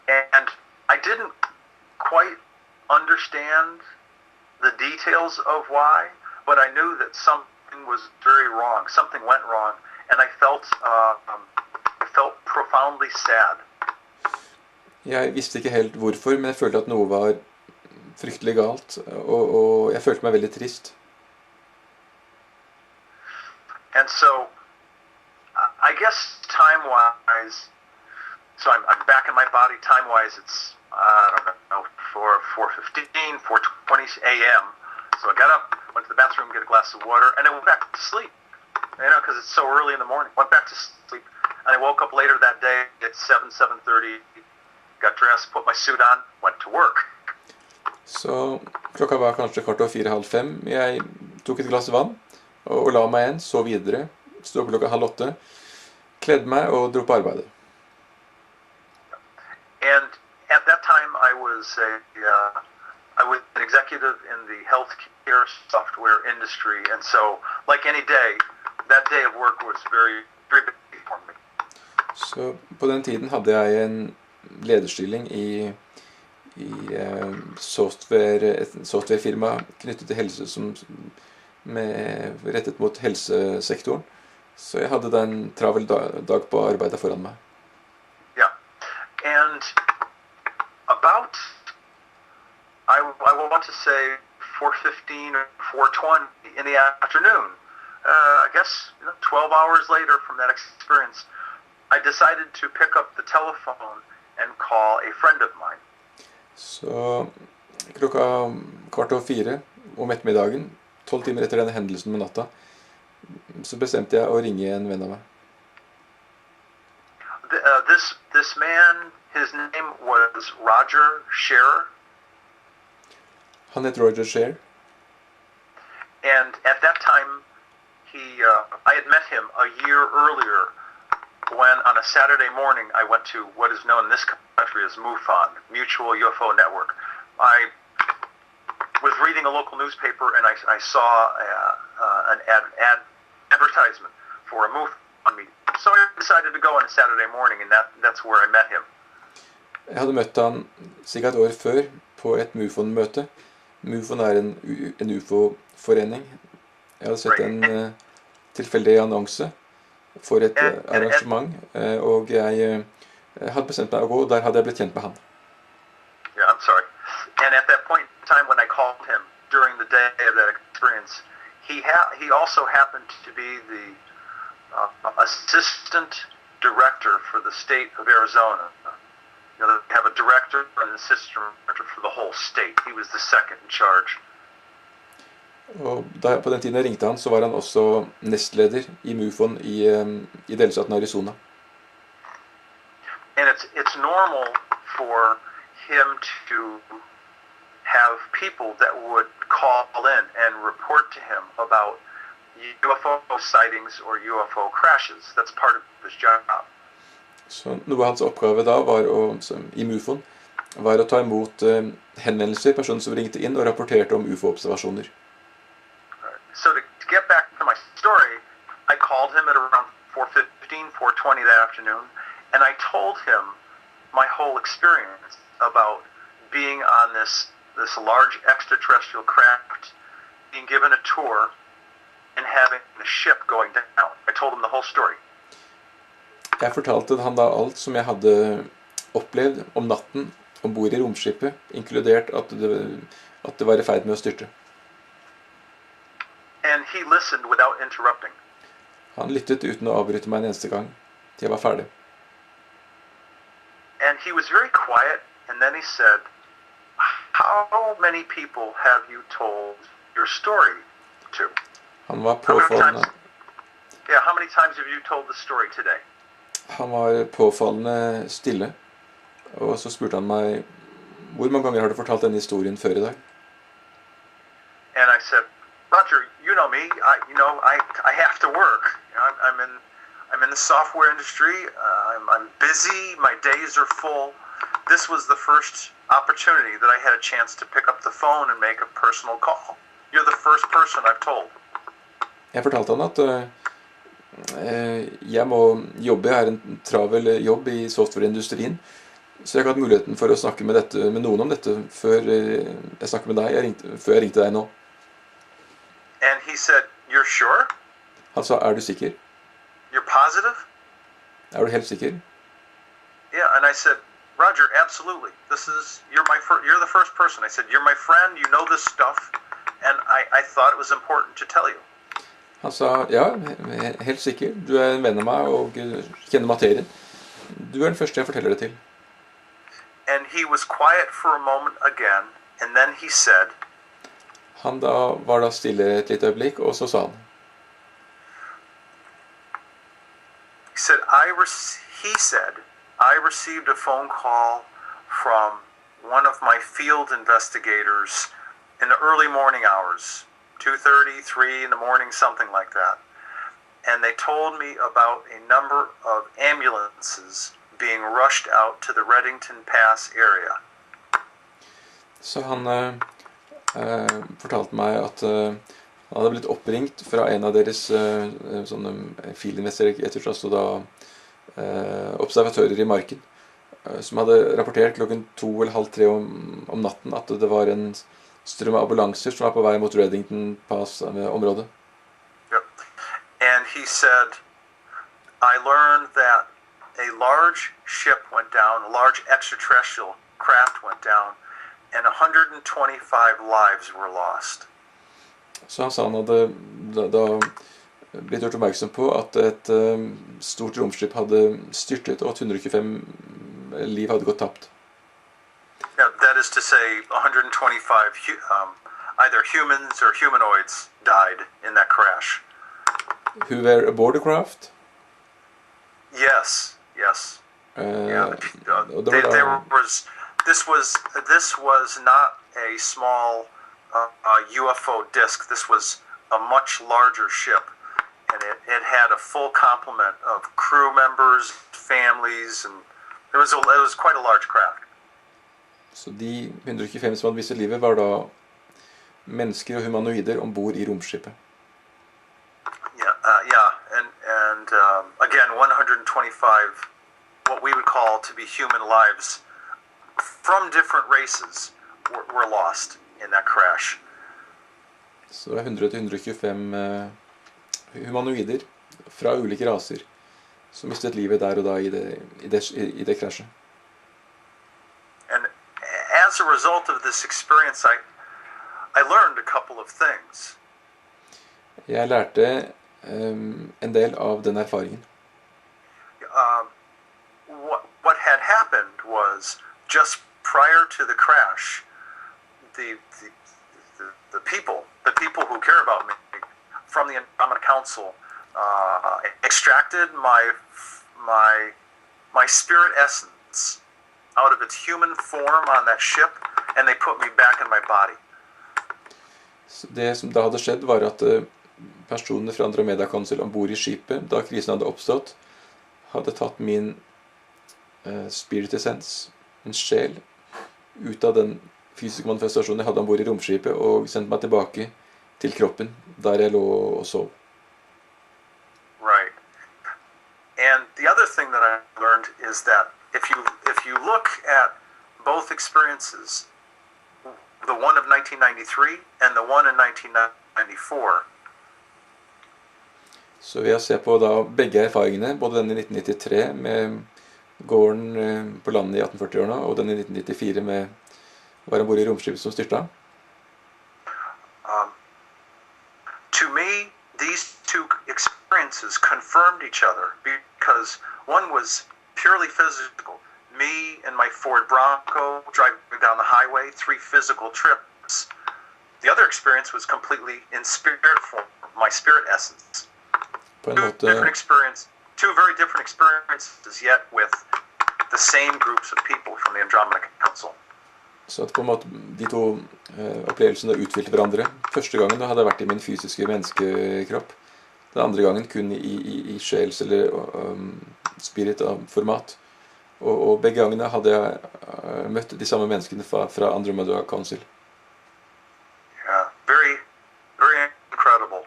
And I didn't quite understand the details of why, but I knew that something was very wrong. Something went wrong, and I felt profoundly sad. Jeg visste ikke helt hvorfor, men jeg følte at noe var fryktelig galt, og jeg følte meg veldig trist. And so, I guess time-wise, so I'm back in my body. Time-wise, it's, I don't know, 4:15, 4:20 a.m. So I got up, went to the bathroom, get a glass of water, and I went back to sleep. Because it's so early in the morning. Went back to sleep, and I woke up later that day at 7:30, got dressed, put my suit on, went to work. Så klokka var kanskje 4:45. Jeg tok et glass vann, og la meg igjen, så videre. Stod opp klokka 7:30, kledde meg og dro på arbeidet. And at that time I was an executive in the healthcare software industry, and so like any day, that day of work was very, very big for me. Så på den tiden hadde jeg en lederstilling i et softwarefirma knyttet til helse rettet mot helsesektoren. Så jeg hadde da en travel dag på arbeidet foran meg. Yeah, and about, I want to say 4:15 or 4:20 in the afternoon, I guess 12 hours later from that experience, I decided to pick up the telephone and call a friend of mine. Så klokka 3:15 om ettermiddagen, 12 timer etter denne hendelsen med natta, så bestemte jeg å ringe en venn av meg. This man, his name was Roger Scherer. Han het Roger Scherer. And at that time, I had met him a year earlier when on a Saturday morning I went to what is known in this country as MUFON, Mutual UFO Network. I was reading a local newspaper and I saw an advertisement for a MUFON meeting. So I decided to go on a Saturday morning, and that's where I met him. Jeg hadde møtt han cirka et år før på et MUFON-møte. MUFON er en UFO-forening. Jeg hadde sett en tilfeldig annonse for et arrangement, og jeg hadde bestemt meg å gå, og der hadde jeg blitt kjent med han. Yeah, I'm sorry. And at that point in time when I called him during the day of that experience, he also happened to be the assistant director for the state of Arizona. They have a director and an assistant director for the whole state. He was the second in charge. Og på den tiden jeg ringte han, så var han også nestleder i MUFON i delstaten Arizona. And it's normal for him to have people that would call in and report to him about UFO sightings or UFO crashes. That's part of his job. Så noe av hans oppgave da i MUFON var å ta imot henvendelser, personer som ringte inn og rapporterte om UFO-observasjoner. So to get back to my story, I called him at around 4:15, 4:20 that afternoon, and I told him my whole experience about being on this large extraterrestrial craft, being given a tour, and having the ship going down. I told him the whole story. Jeg fortalte han da alt som jeg hadde opplevd om natten ombord i romskipet, inkludert at det var i ferd med å styrte. And he listened without interrupting. Han lyttet uten å avbryte meg en eneste gang til jeg var ferdig. And he was very quiet, and then he said, "How many people have you told your story to?" Han var påfallende. Yeah, how many times have you told the story today? Han var påfallende stille, og så spurte han meg, hvor mange ganger har du fortalt denne historien før i dag? And I said, Roger, you know me. I have to work. I'm in the software industry. I'm busy. My days are full. This was the first opportunity that I had a chance to pick up the phone and make a personal call. You're the first person I've told. Jeg fortalte han at jeg må jobbe. Jeg har en travel jobb i softwareindustrien. Så jeg har ikke hatt muligheten for å snakke med noen om dette før jeg snakket med deg, før jeg ringte deg nå. And he said, "You're sure? Han sa, er du sikker? You're positive?" Er du helt sikker? Yeah, and I said, "Roger, absolutely. You're the first person." I said, "You're my friend, you know this stuff, and I thought it was important to tell you." Han sa, ja, helt sikker. Du er en venn av meg og kjenner materien. Du er den første jeg forteller det til. And he was quiet for a moment again, and then he said, Han var da stille et lite øyeblikk, og så sa han. He said, I received a phone call from one of my field investigators in the early morning hours, 2:30, 3 in the morning, something like that. And they told me about a number of ambulances being rushed out to the Reddington Pass area. Så han fortalte meg at han hadde blitt oppringt fra en av deres sånne filinvestigatorer, altså da observatører i marken, som hadde rapportert klokken 2 eller halv 3 om natten at det var en strøm av ambulanser som var på vei mot Reddington Pass-området. Yep. And he said, I learned that a large ship went down, a large extraterrestrial craft went down, and 125 lives were lost. Så han sa han hadde da blitt gjort oppmerksom på at et stort romskip hadde styrtet, og at 125 liv hadde gått tapt. Yeah, that is to say 125 either humans or humanoids died in that crash. Who were aboard the craft? Yes. This was not a small UFO disc. This was a much larger ship, and it had a full complement of crew members, families, and it was quite a large craft. Så de 125 som hadde mistet livet var da mennesker og humanoider ombord i romskipet. And again, 125 what we would call to be human lives from different races were lost in that crash. Så det er 100-125 humanoider fra ulike raser som mistet livet der og da i det krasjet. And as a result of this experience, I learned a couple of things. Jeg lærte en del av den erfaringen. What had happened was just prior to the crash, the people who care about me from the Andromeda Council extracted my spirit essence out of its human form on that ship, and they put me back in my body. Så det som da hadde skjedd var at personene fra Andromeda Council ombord i skipet, da krisen hadde oppstått, hadde tatt min spirit essence, en sjel, ut av den fysiske manifestasjonen jeg hadde ombord i romskipet, og sendt meg tilbake til kroppen, der jeg lå og sov. Right. And the other thing that I learned is that if you look at both experiences, the one of 1993 and the one in 1994. Så ved å se på da begge erfaringene, både den i 1993 med gården på landet i 1840-årene, og den i 1994 med var ombord i romskipet som styrta. To me, these two experiences confirmed each other because one was purely physical. Me and my Ford Bronco driving down the highway, 3 physical trips. The other experience was completely in spirit form, my spirit essence. Two very different experiences, yet with the same groups of people from the Andromeda Council. Så at på en måte de to opplevelsene utfylte hverandre. Første gangen da hadde jeg vært i min fysiske menneskekropp. Den andre gangen kun i sjels- eller spirit-format. Og begge gangene hadde jeg møtt de samme menneskene fra Andromeda Council. Yeah, very, very incredible.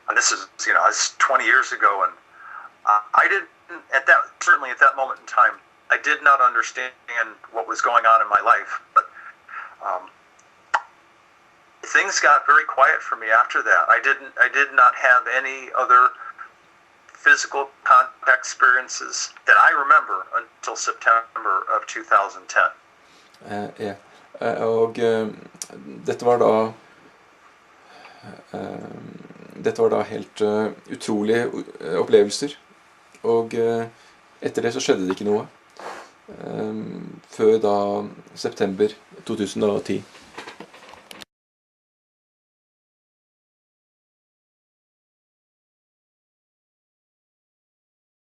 And this is, it's 20 years ago, and I didn't, certainly at that moment in time, I did not understand what was going on in my life, but things got very quiet for me after that. I did not have any other physical contact experiences that I remember until September of 2010. Ja. Og dette var da helt utrolige opplevelser. Og etter det så skjedde det ikke noe før da september 2010.